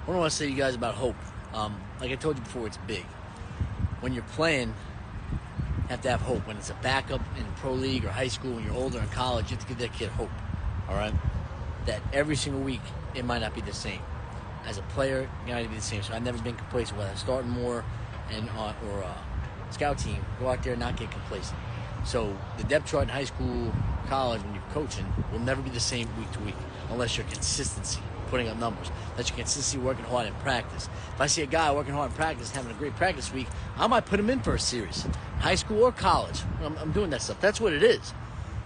What I want to say to you guys about hope, like I told you before, it's big. When you're playing, you have to have hope. When it's a backup in pro league or high school, when you're older in college, you have to give that kid hope, all right? That every single week, it might not be the same. As a player, it might not be the same. So I've never been complacent, whether I'm starting more or scout team, go out there and not get complacent. So the depth chart in high school, college, when you're coaching, will never be the same week to week unless you're consistency, putting up numbers. Unless you're consistency, working hard in practice. If I see a guy working hard in practice, having a great practice week, I might put him in for a series, high school or college. I'm doing that stuff. That's what it is.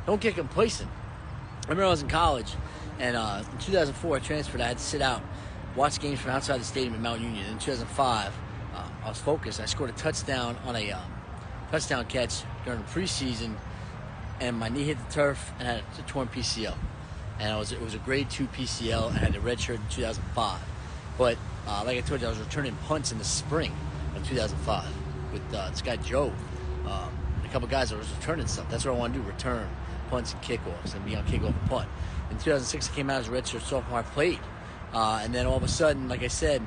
Don't get complacent. I remember I was in college, and in 2004 I transferred. I had to sit out, watch games from outside the stadium in Mount Union. In 2005, I was focused. I scored a touchdown on a touchdown catch during the preseason, and my knee hit the turf and I had a torn PCL. And it was a grade 2 PCL, and I had a red shirt in 2005. But like I told you, I was returning punts in the spring of 2005 with this guy Joe, a couple guys that was returning stuff. That's what I want to do: return punts and kickoffs, and be on kickoff and punt. In 2006, I came out as a redshirt sophomore. I played, and then all of a sudden, like I said,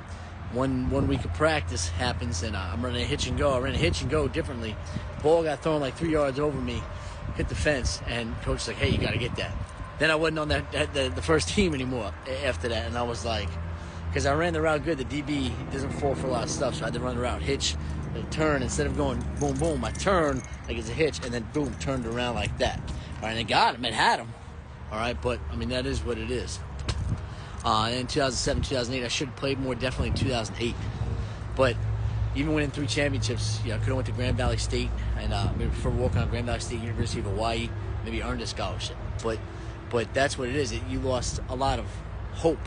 one week of practice happens, and I'm running a hitch and go. I ran a hitch and go differently. Ball got thrown like 3 yards over me, hit the fence, and coach was like, "Hey, you got to get that." Then I wasn't on the first team anymore after that, and I was like, because I ran the route good, the DB doesn't fall for a lot of stuff, so I had to run the route hitch, turn, instead of going boom, boom, I turned like it's a hitch, and then boom, turned around like that. All right, and I got him, it had him, all right, but, I mean, that is what it is. In 2007, 2008, I should have played more, definitely in 2008, but even winning 3 championships, I could have went to Grand Valley State, and maybe before walking on Grand Valley State, University of Hawaii, maybe earned a scholarship, but that's what it is. You lost a lot of hope.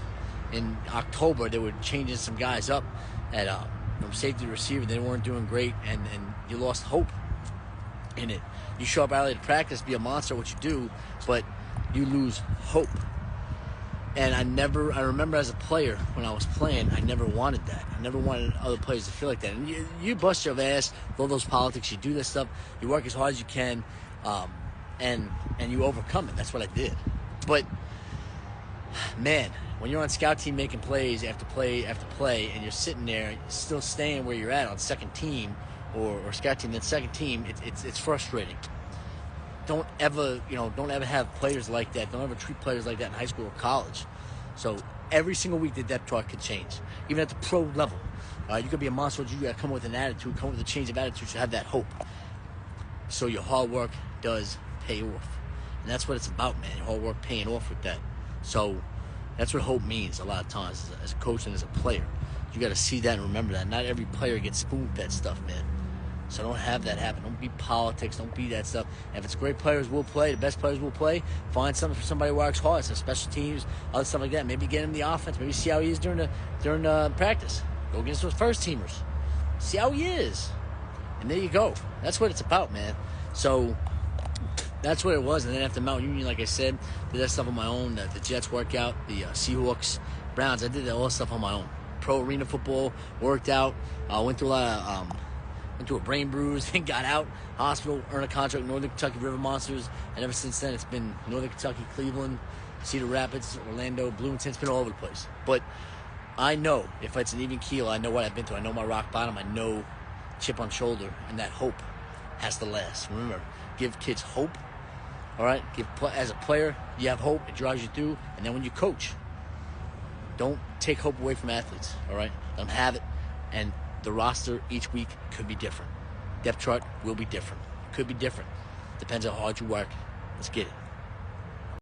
In October, they were changing some guys up at from safety to receiver. They weren't doing great, and you lost hope in it. You show up early to practice, be a monster, what you do, but you lose hope. And I remember as a player, when I was playing, I never wanted that. I never wanted other players to feel like that. And you bust your ass with all those politics. You do this stuff. You work as hard as you can, and you overcome it. That's what I did. But, man, when you're on scout team making plays after play after play, and you're sitting there still staying where you're at on second team or scout team, then second team, it's frustrating. Don't ever have players like that. Don't ever treat players like that in high school or college. So every single week the depth chart could change, even at the pro level. You could be a monster. You got to come with an attitude, come with a change of attitude to have that hope. So your hard work does pay off. And that's what it's about, man. Your hard work paying off with that. So that's what hope means a lot of times as a coach and as a player. You got to see that and remember that. Not every player gets spoon-fed stuff, man. So don't have that happen. Don't be politics. Don't be that stuff. And if it's great players will play, the best players will play, find something for somebody who works hard. Some special teams, other stuff like that. Maybe get him the offense. Maybe see how he is during practice. Go against those first teamers. See how he is. And there you go. That's what it's about, man. So that's what it was. And then after Mount Union, like I said, did that stuff on my own. The Jets workout, the Seahawks, Browns. I did all that stuff on my own. Pro arena football, worked out. Went through a lot of, went through a brain bruise, then got out, hospital, earned a contract with Northern Kentucky River Monsters. And ever since then, it's been Northern Kentucky, Cleveland, Cedar Rapids, Orlando, Bloomington. It's been all over the place. But I know if it's an even keel, I know what I've been through. I know my rock bottom. I know chip on shoulder, and that hope has to last. Remember, give kids hope. All right, as a player, you have hope. It drives you through. And then when you coach, don't take hope away from athletes. All right, let them have it. And the roster each week could be different. Depth chart will be different. Could be different. Depends on how hard you work. Let's get it.